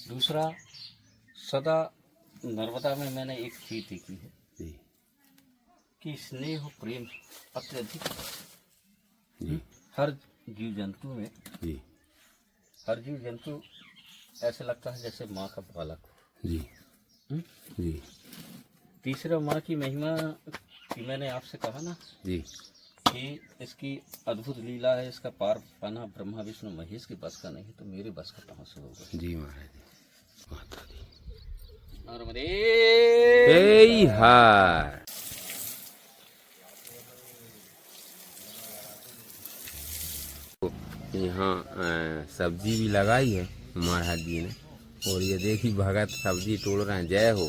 दूसरा, सदा नर्मदा में मैंने एक चीज देखी है जी कि स्नेह प्रेम अत्यधिक जी हर जीव जंतु में। जी हर जीव जंतु ऐसे लगता है जैसे माँ का बालक हो। जी जी तीसरा, माँ की महिमा की मैंने आपसे कहा ना जी कि इसकी अद्भुत लीला है, इसका पार पाना ब्रह्मा विष्णु महेश के बस का नहीं, तो मेरे बस का कहाँ से होगा। जी महाराज जी, माता दी नर्मदे जय हार। यहाँ सब्जी भी लगाई है महाराज जी ने, और ये देखी भगत सब्जी तोड़ रहे हैं। जय हो।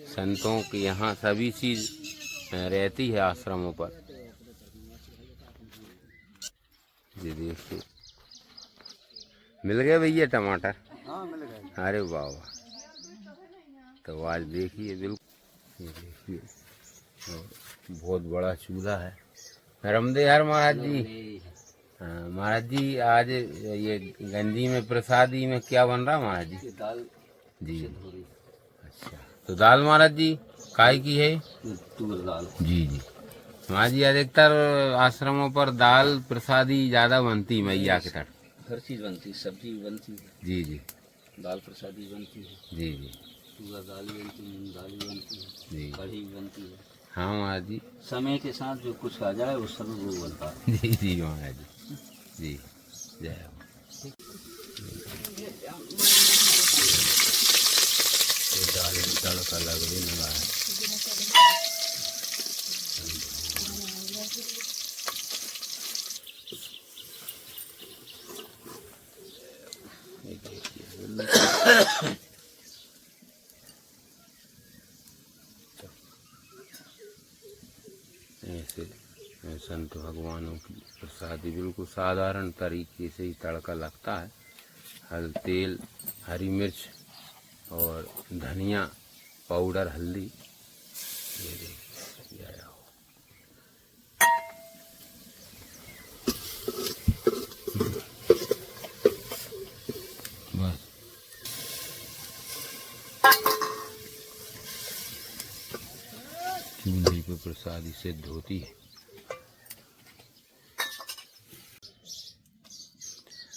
संतों की यहाँ सभी चीज रहती है आश्रमों पर। ये देखिए, मिल गए भैया टमाटर? हाँ, मिल गए। अरे वाह वाह। तो आज देखिए, बिल्कुल ये देखिए, और बहुत बड़ा चूल्हा है। रामदेव हर महाराज जी। हाँ महाराज जी, आज ये गंजी में प्रसादी में क्या बन रहा है महाराज जी? दाल जी धोरी। अच्छा, तो दाल महाराज जी काय की है? तूर दाल। जी जी महाराज जी, अधिकतर आश्रमों पर दाल प्रसादी ज्यादा बनती मैया के तट। हर चीज बनती है, सब्जी भी बनती है, जी जी दाल प्रसादी बनती है, जी जी तूर दाल भी बनती है, मूंग दाल भी बनती है, जी कढ़ी भी बनती है। हाँ महाराज जी। समय के साथ जो कुछ आ जाए वो सब वो बनता है। जी जी महाराज जी। जी जय हो। ये दाल में तड़का लग भी नहीं रहा है। ये देखिए, ऐसे संत भगवानों की प्रसादी बिल्कुल साधारण तरीके से ही तड़का लगता है। हल तेल, हरी मिर्च और धनिया पाउडर, हल्दी। ये देखिए, जय हो। बस चूल्हे पे प्रसादी सिद्ध होती है।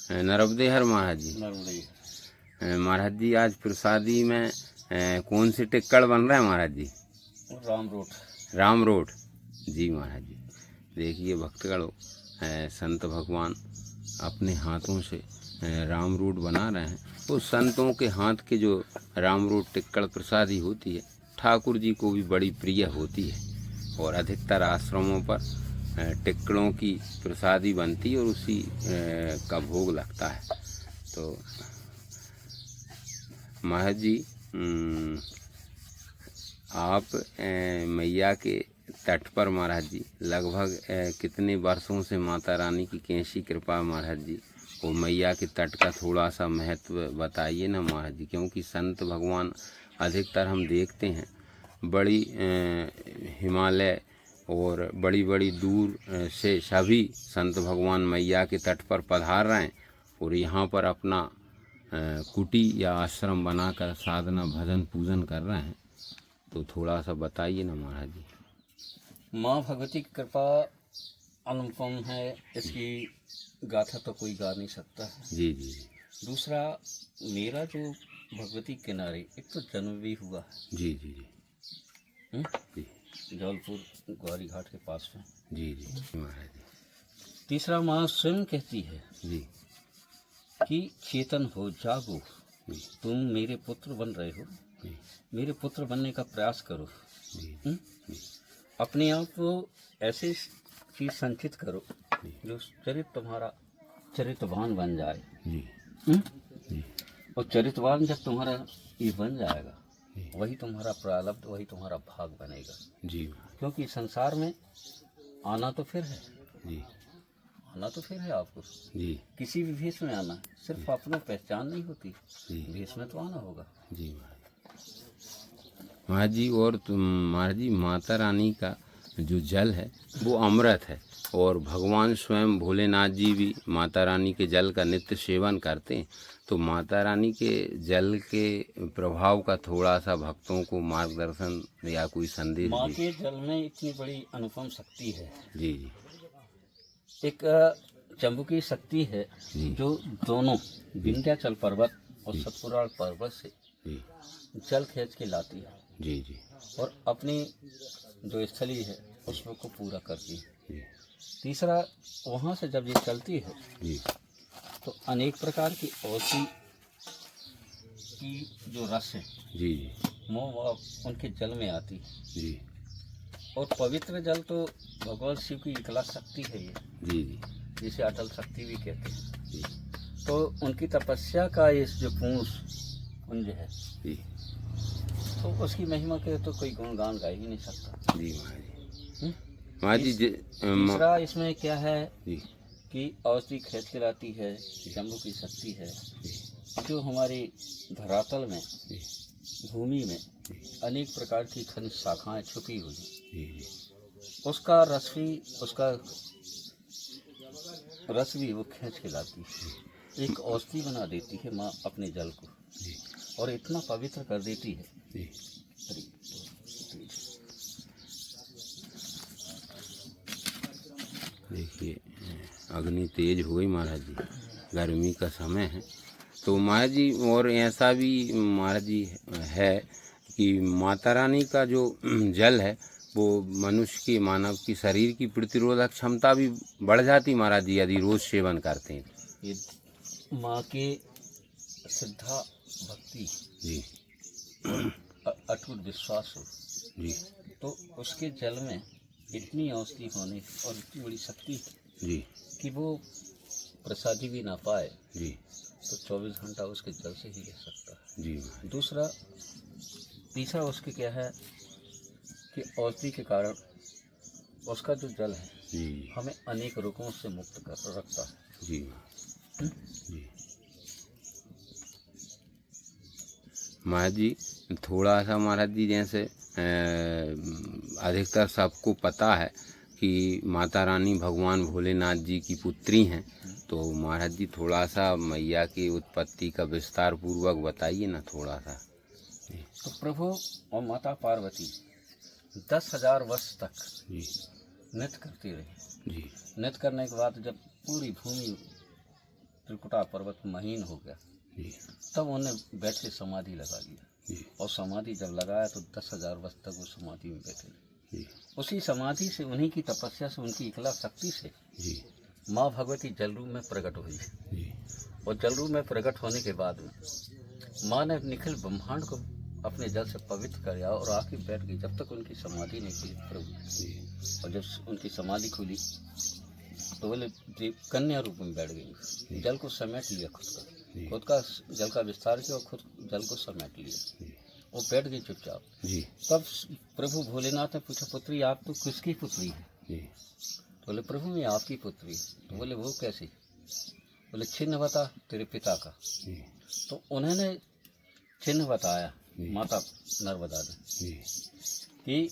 नर्मदे हर महाराज जी। महाराज जी, आज प्रसादी में कौन से टिक्कड़ बन रहे हैं महाराज जी? राम रोट। राम रोड। जी महाराज जी, देखिए भक्तगणों, संत भगवान अपने हाथों से राम रूट बना रहे हैं। तो संतों के हाथ के जो राम रूट टिक्कड़ प्रसादी होती है, ठाकुर जी को भी बड़ी प्रिय होती है, और अधिकतर आश्रमों पर टिक्कड़ों की प्रसादी बनती है और उसी का भोग लगता है। तो महाराज जी, आप मैया के तट पर महाराज जी लगभग कितने वर्षों से माता रानी की कैसी कृपा महाराज जी, और मैया के तट का थोड़ा सा महत्व बताइए ना महाराज जी। क्योंकि संत भगवान अधिकतर हम देखते हैं बड़ी हिमालय और बड़ी बड़ी दूर से सभी संत भगवान मैया के तट पर पधार रहे हैं, और यहाँ पर अपना कुटी या आश्रम बनाकर साधना भजन पूजन कर रहे हैं। तो थोड़ा सा बताइए ना महाराज जी। माँ भगवती की कृपा अनुपम है, इसकी गाथा तो कोई गा नहीं सकता है। जी जी दूसरा, मेरा जो भगवती किनारे एक तो जन्म भी हुआ है। जी जी जी जी जौलपुर ग्वारी घाट के पास में। जी जी महाराज जी। तीसरा, माँ स्वयं कहती है जी कि चेतन हो, जागो, जी तुम मेरे पुत्र बन रहे हो, जी मेरे पुत्र बनने का प्रयास करो। जी अपने आप को ऐसे चीज संचित करो जी जो चरित्र तुम्हारा चरित्रवान बन जाए। जी जी और चरित्रवान जब तुम्हारा ये बन जाएगा, जी वही तुम्हारा प्रारब्ध, वही तुम्हारा भाग बनेगा। जी क्योंकि संसार में आना तो फिर है, जी आना तो फिर है आपको। जी किसी भी भेष में आना है, सिर्फ अपना पहचान नहीं होती, जी भेष में तो आना होगा। जी महाराज जी। और तुम महाराज जी, माता रानी का जो जल है वो अमृत है, और भगवान स्वयं भोलेनाथ जी भी माता रानी के जल का नित्य सेवन करते हैं। तो माता रानी के जल के प्रभाव का थोड़ा सा भक्तों को मार्गदर्शन या कोई संदेश माँ दे। के जल में इतनी बड़ी अनुपम शक्ति है। जी जी एक चंबुकी शक्ति है जी जो दोनों विंध्याचल पर्वत और सतपुड़ा पर्वत से जी जल खींच के लाती है जी जी और अपनी जो स्थली है उसको पूरा करती है। जी तीसरा, वहाँ से जब ये चलती है जी तो अनेक प्रकार की औषधि की जो रस है जी जी वो उनके जल में आती है। जी और पवित्र जल तो भगवान शिव की इकला शक्ति है ये, जी जी जिसे अटल शक्ति भी कहते हैं। जी तो उनकी तपस्या का इस जो पुंज है जी तो उसकी महिमा के तो कोई गुणगान गा ही नहीं सकता। जी महाराज जी। हम्म? महाराज जी तीसरा इसमें क्या है जी कि औषधि खींच के लाती है, शंभु की शक्ति है जो हमारी धरातल में, जी भूमि में अनेक प्रकार की खनिज शाखाएं छुपी हुई हैं। जी जी उसका रस भी वो खींच के लाती है, एक औषधि बना देती है माँ अपने जल को जी और इतना पवित्र कर देती है। जी देखिए अग्नि तेज हो गई महाराज जी, गर्मी का समय है। तो महाराज जी और ऐसा भी महाराज जी है कि माता रानी का जो जल है वो मनुष्य की, मानव की शरीर की प्रतिरोधक क्षमता भी बढ़ जाती महाराज जी यदि रोज सेवन करते हैं। ये माँ के श्रद्धा भक्ति जी अटूट विश्वास हो जी तो उसके जल में इतनी औषधि होने और इतनी बड़ी शक्ति है जी कि वो प्रसादी भी ना पाए जी तो 24 घंटा उसके जल से ही रह सकता है। जी तीसरा उसके क्या है कि औषधि के कारण उसका जो जल है जी हमें अनेक रोगों से मुक्त कर रखता है। जी जी महाराज जी थोड़ा सा महाराज जी जैसे अधिकतर सबको पता है कि माता रानी भगवान भोलेनाथ जी की पुत्री हैं, तो महाराज जी थोड़ा सा मैया की उत्पत्ति का विस्तार पूर्वक बताइए ना थोड़ा सा। तो प्रभु और माता पार्वती 10,000 वर्ष तक जी नृत्य करती रही। जी नृत्य करने के बाद जब पूरी भूमि त्रिकुटा पर्वत महीन हो गया जी तब उन्हें बैठ के समाधि लगा लिया जी और समाधि जब लगाया तो 10,000 वर्ष तक वो समाधि में बैठे रहे। जी उसी समाधि से, उन्हीं की तपस्या से, उनकी इकला शक्ति से जी माँ भगवती जल रूप में प्रकट हुई जी और जल रूप में प्रकट होने के बाद में माँ ने निखिल ब्रह्मांड को अपने जल से पवित्र किया और आके बैठ गई जब तक उनकी समाधि नहीं खुली प्रभु। और जब उनकी समाधि खुली तो बोले कन्या रूप में बैठ गई, जल को समेट लिया, खुद का जल का विस्तार किया और खुद जल को समेट लिया, वो बैठ गई चुपचाप। जी तब प्रभु भोलेनाथ ने पूछा, पुत्री आप तो किसकी पुत्री है? जी तो बोले प्रभु मैं आपकी पुत्री। तो बोले वो कैसे? बोले चिन्ह बता तेरे पिता का। जी तो उन्होंने चिन्ह बताया माता नर्मदा ने कि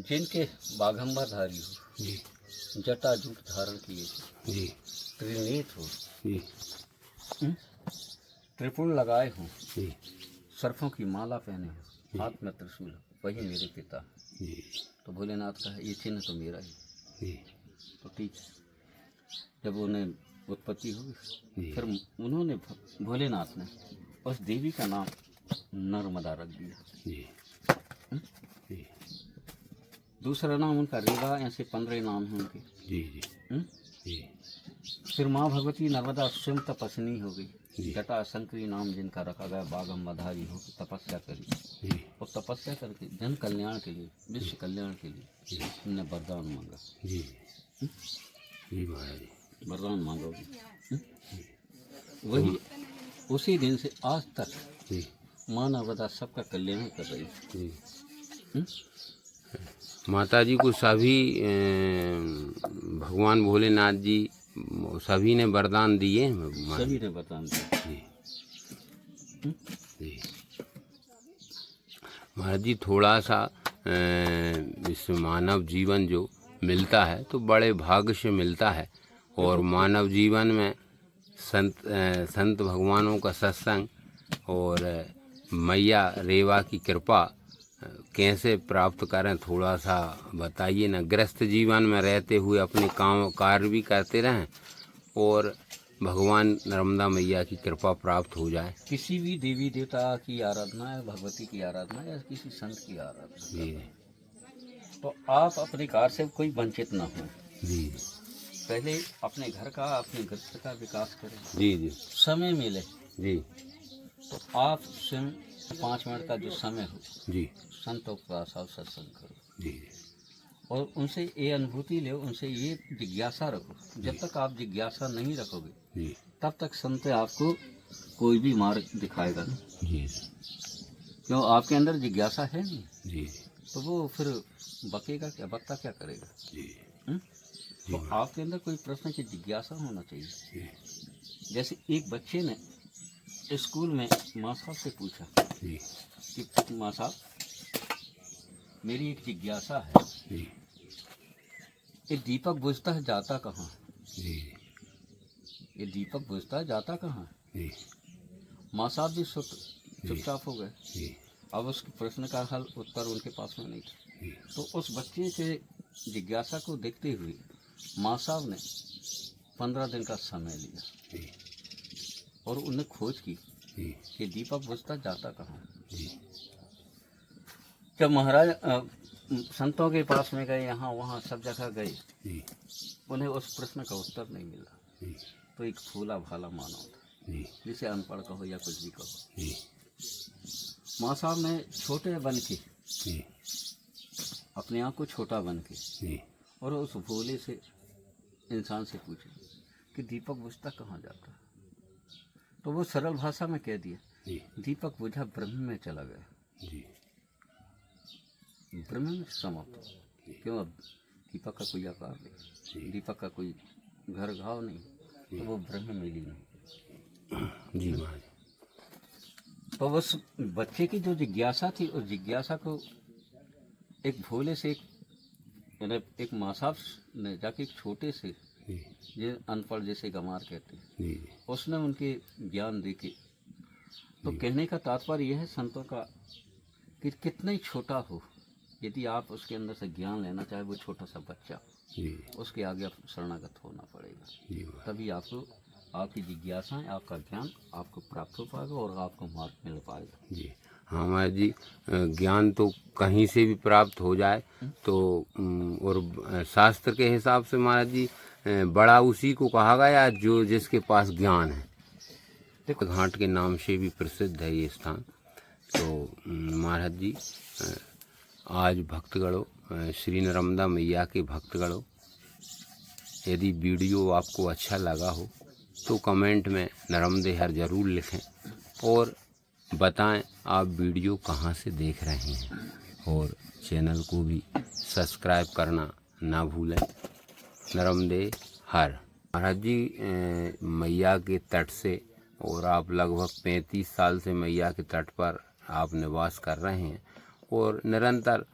जिनके बाघंबरधारी हो, जी जटा जूट धारण किए, जी त्रिनेत्र हो, जी त्रिपुण लगाए हों, जी सर्फों की माला पहने हो, हाथ में त्रिशूल हो, वही मेरे पिता हैं। जी तो भोलेनाथ का ये चिन्ह तो मेरा ही। जी तो ठीक, जब उन्हें उत्पत्ति हुई फिर उन्होंने भोलेनाथ ने उस देवी का नाम नर्मदा रख दिया। जी जी दूसरा नाम उनका रेवा, ऐसे 15 नाम हैं उनके। जी जी जी फिर माँ भगवती नर्मदा स्वयं तपस्विनी हो गई। जटा शंकरी नाम जिनका रखा गया, बागम्बधारी हो तपस्या करी और तपस्या करके जन कल्याण के लिए, विश्व कल्याण के लिए उन्होंने वरदान मांगा। जी जी महाराज वरदान मांगा वही उसी दिन से आज तक जी माँ नर्मदा सबका कल्याण कर रही है। जी माता जी को सभी भगवान भोलेनाथ जी सभी ने वरदान दिए हैं। सभी ने वरदान दिया। जी जी महाराज जी थोड़ा सा इस मानव जीवन जो मिलता है तो बड़े भाग्य से मिलता है। और मानव जीवन में संत भगवानों का सत्संग और मैया रेवा की कृपा कैसे प्राप्त करें, थोड़ा सा बताइए ना। गृहस्थ जीवन में रहते हुए अपने काम कार्य भी करते रहें और भगवान नर्मदा मैया की कृपा प्राप्त हो जाए। किसी भी देवी देवता की आराधना है, भगवती की आराधना या किसी संत की आराधना, जी तो आप अपने कार्य से कोई वंचित ना हो। जी पहले अपने घर का, अपने गृहस्थ का विकास करें। जी जी समय मिले जी तो आप स्वयं 5 मिनट का जो समय हो जी संतों का साथ सत्संग करो जी और उनसे ये अनुभूति लो, उनसे ये जिज्ञासा रखो। जब तक आप जिज्ञासा नहीं रखोगे जी तब तक संत आपको कोई भी मार्ग दिखाएगा नहीं। जी क्यों? आपके अंदर जिज्ञासा है नहीं, जी तो वो फिर बकेगा क्या, बकता क्या करेगा? जी हुँ? तो आपके अंदर कोई प्रश्न की जिज्ञासा होना चाहिए। जैसे एक बच्चे ने स्कूल में माँ साहब से पूछा जी कि माँ साहब, मेरी एक जिज्ञासा है, जी ये दीपक बुझता है जाता कहाँ है? जी ये दीपक बुझता है जाता कहाँ है? जी माँ साहब भी चुपचाप हो गए। जी अब उस प्रश्न का हल उत्तर उनके पास में नहीं था। जी तो उस बच्चे के जिज्ञासा को देखते हुए माँ साहब ने 15 दिन का समय लिया जी और उन्हें खोज की जी कि दीपक बुझता जाता कहाँ है। जी जब महाराज संतों के पास में गए, यहाँ वहाँ सब जगह गए, जी उन्हें उस प्रश्न का उत्तर नहीं मिला। जी तो एक फूला भाला मानव था, जी जिसे अनपढ़ कहो या कुछ भी कहो, जी माँ साहब ने छोटे बन के, जी अपने आप को छोटा बन के, जी और उस भोले से इंसान से पूछे कि दीपक बुझता कहाँ जाता है। तो वो सरल भाषा में कह दिया, जी दीपक बुझा ब्रह्म में चला गया, जी ब्रह्म में समाप्त। क्यों? अब दीपक का कोई आकार नहीं, दीपक का कोई घर घाव नहीं, तो वो ब्रह्म में लीन है। जी महाराज तो उस बच्चे की जो जिज्ञासा थी, उस जिज्ञासा को एक भोले से एक माँ साहब ने जाके एक छोटे से, जी जो अनपढ़ जैसे गंवार कहते हैं, जी उसने उनके ज्ञान दे के, तो कहने का तात्पर्य यह है संतों का कि कितना ही छोटा हो, यदि आप उसके अंदर से ज्ञान लेना चाहे, वो छोटा सा बच्चा, जी उसके आगे आप शरणागत होना पड़ेगा। जी तभी आपको, आपकी जिज्ञासाएं, आपका ज्ञान आपको प्राप्त हो पाएगा और आपको मार्ग मिल पाएगा। जी हाँ महाराज जी, ज्ञान तो कहीं से भी प्राप्त हो जाए तो और शास्त्र के हिसाब से महाराज जी बड़ा उसी को कहा गया जो जिसके पास ज्ञान है। देखो घाट के नाम से भी प्रसिद्ध है ये स्थान। तो महाराज जी आज भक्तगणों, श्री नर्मदा मैया के भक्तगणों, यदि वीडियो आपको अच्छा लगा हो तो कमेंट में नर्मदे हर ज़रूर लिखें और बताएं आप वीडियो कहाँ से देख रहे हैं, और चैनल को भी सब्सक्राइब करना ना भूलें। नर्मदे हर। महाराज जी मैया के तट से, और आप लगभग 35 साल से मैया के तट पर आप निवास कर रहे हैं और निरंतर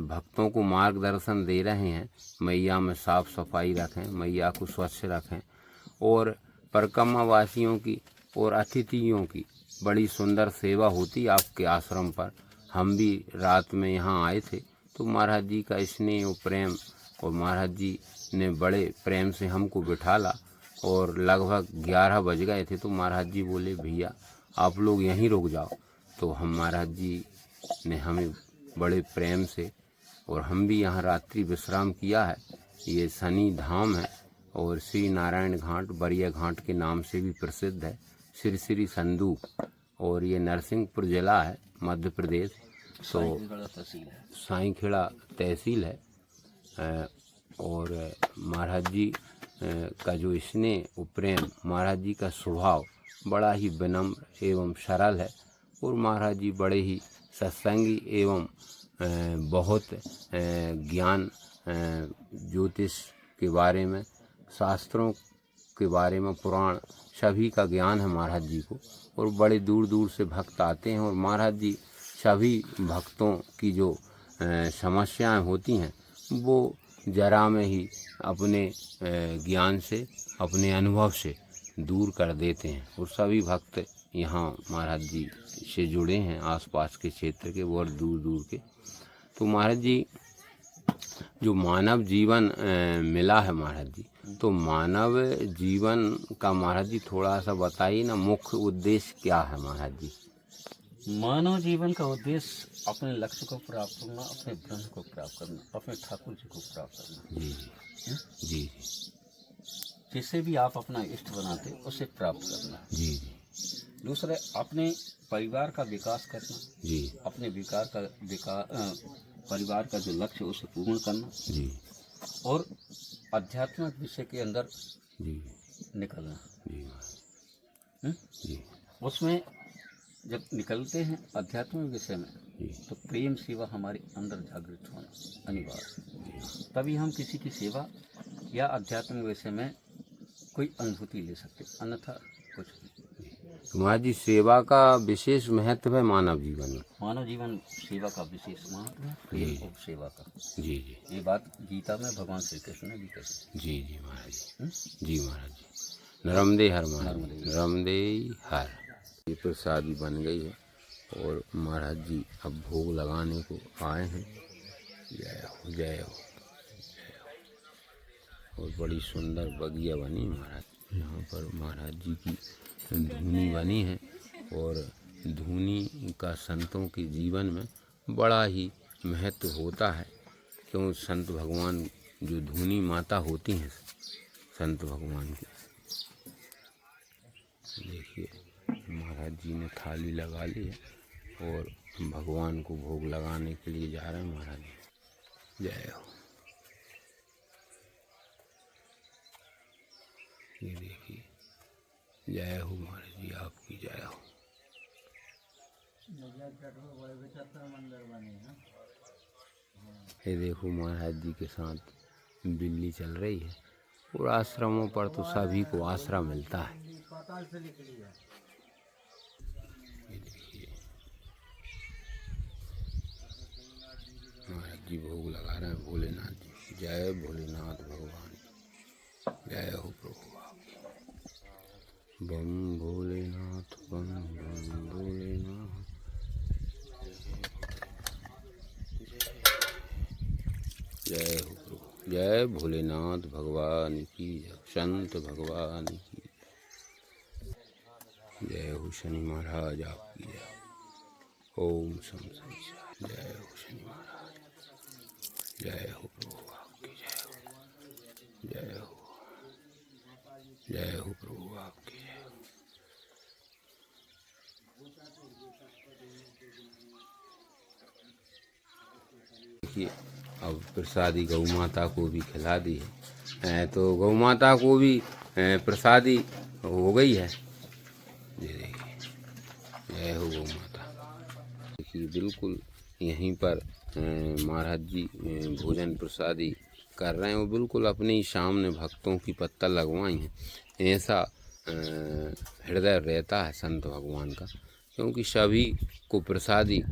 भक्तों को मार्गदर्शन दे रहे हैं। मैया में साफ सफाई रखें, मैया को स्वच्छ रखें, और परिक्रमा वासियों की और अतिथियों की बड़ी सुंदर सेवा होती आपके आश्रम पर। हम भी रात में यहाँ आए थे तो महाराज जी का स्नेह और प्रेम, और महाराज जी ने बड़े प्रेम से हमको बिठाला, और लगभग 11 बज गए थे तो महाराज जी बोले भैया आप लोग यहीं रुक जाओ। तो हम महाराज जी ने हमें बड़े प्रेम से, और हम भी यहाँ रात्रि विश्राम किया है। ये शनि धाम है और श्री नारायण घाट बरिया घाट के नाम से भी प्रसिद्ध है, श्री श्री संदूक, और ये नरसिंहपुर जिला है, मध्य प्रदेश। तो साईंखेड़ा तहसील है। और महाराज जी का जो स्नेह और प्रेम, महाराज जी का स्वभाव बड़ा ही विनम्र एवं सरल है, और महाराज जी बड़े ही सत्संगी एवं बहुत ज्ञान, ज्योतिष के बारे में, शास्त्रों के बारे में, पुराण सभी का ज्ञान है महाराज जी को। और बड़े दूर दूर से भक्त आते हैं, और महाराज जी सभी भक्तों की जो समस्याएं होती हैं वो जरा में ही अपने ज्ञान से, अपने अनुभव से दूर कर देते हैं। और सभी भक्त यहाँ महाराज जी से जुड़े हैं, आसपास के क्षेत्र के और दूर दूर के। तो महाराज जी जो मानव जीवन मिला है महाराज जी, तो मानव जीवन का महाराज जी थोड़ा सा बताइए ना, मुख्य उद्देश्य क्या है महाराज जी? मानव जीवन का उद्देश्य अपने लक्ष्य को प्राप्त करना, अपने ब्रह्म को प्राप्त करना, अपने ठाकुर जी को प्राप्त करना। जी जी जी जिसे भी आप अपना इष्ट बनाते उसे प्राप्त करना। जी जी दूसरे अपने परिवार का विकास करना जी अपने परिवार का जो लक्ष्य है उसे पूर्ण करना जी और आध्यात्मिक विषय के अंदर जी निकलना। जी हम्म? जी उसमें जब निकलते हैं आध्यात्मिक विषय में जी तो प्रेम सेवा हमारे अंदर जागृत होना अनिवार्य, तभी हम किसी की सेवा या आध्यात्मिक विषय में कोई अनुभूति ले सकते, अन्यथा कुछ नहीं। तो महाराज जी सेवा का विशेष महत्व है मानव जीवन में। मानव जीवन सेवा का विशेष महत्व है, प्रेम और सेवा का। जी जी ये बात गीता में भगवान श्री कृष्ण ने भी कही। जी जी महाराज जी, जी महाराज जी, नर्मदे हर महाराज, नर्मदे हर। ये प्रसादी बन गई है और महाराज जी अब भोग लगाने को आए हैं। जय हो जय हो। और बड़ी सुंदर बगिया बनी महाराज, यहाँ पर महाराज जी की धूनी बनी है। और धूनी का संतों के जीवन में बड़ा ही महत्व होता है, क्यों संत भगवान जो धूनी माता होती हैं संत भगवान की। देखिए महाराज जी ने थाली लगा ली है और भगवान को भोग लगाने के लिए जा रहे हैं महाराज जी। जय हो। ये देखिए, जय हो महाराज जी, आपकी जय हो। ये देखो महाराज जी के साथ बिल्ली चल रही है। और आश्रमों पर तो सभी को आश्रय मिलता है। ये देखिए महाराज जी भोग लगा रहे हैं भोलेनाथ जी। जय भोलेनाथ भगवान, जय हो प्रभु। बम भोलेनाथ, बम बम भोलेनाथ। जय हो प्रभु, जय भोलेनाथ भगवान की, संत भगवान की जय हो। शनि महाराज आपकी जय। ओम शम शनि। जय हो शनि महाराज, जय हो प्रभु आपकी जय हो। जय हो, जय हो प्रभु आपकी जय हो। देखिए अब प्रसादी गौ माता को भी खिला दी है, तो गौ माता को भी प्रसादी हो गई है। ये देखिए, जय हो गौ माता। देखिए बिल्कुल यहीं पर महाराज जी भोजन प्रसादी कर रहे हैं। वो बिल्कुल अपने ही सामने भक्तों की पत्तल लगवाई हैं। ऐसा हृदय रहता है संत भगवान का, क्योंकि सभी को प्रसादी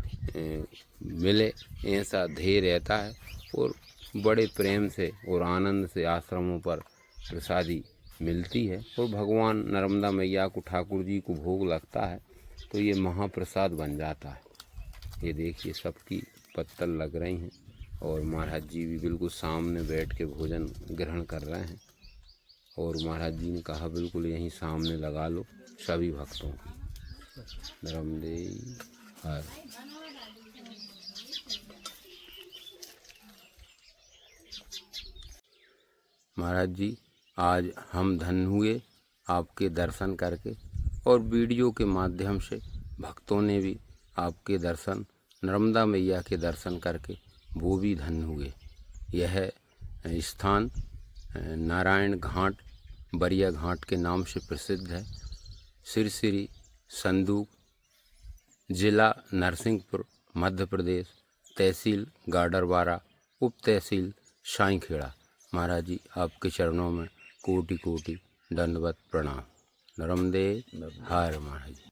मिले ऐसा ध्येय रहता है। और बड़े प्रेम से और आनंद से आश्रमों पर प्रसादी मिलती है। और भगवान नर्मदा मैया को, ठाकुर जी को भोग लगता है तो ये महाप्रसाद बन जाता है। ये देखिए सबकी पत्तल लग रही हैं और महाराज जी भी बिल्कुल सामने बैठ के भोजन ग्रहण कर रहे हैं। और महाराज जी ने कहा बिल्कुल यहीं सामने लगा लो सभी भक्तों की। नर्मदे हर। महाराज जी आज हम धन्य हुए आपके दर्शन करके, और वीडियो के माध्यम से भक्तों ने भी आपके दर्शन, नर्मदा मैया के दर्शन करके वो भी धन्य हुए। यह स्थान नारायण घाट, बरिया घाट के नाम से प्रसिद्ध है। सिरसिरी, संदूक, जिला नरसिंहपुर, मध्य प्रदेश, तहसील गाडरवारा, उप तहसील साईंखेड़ा। महाराज जी आपके चरणों में कोटि कोटि दंडवत प्रणाम। नर्मदे हर महाराज जी।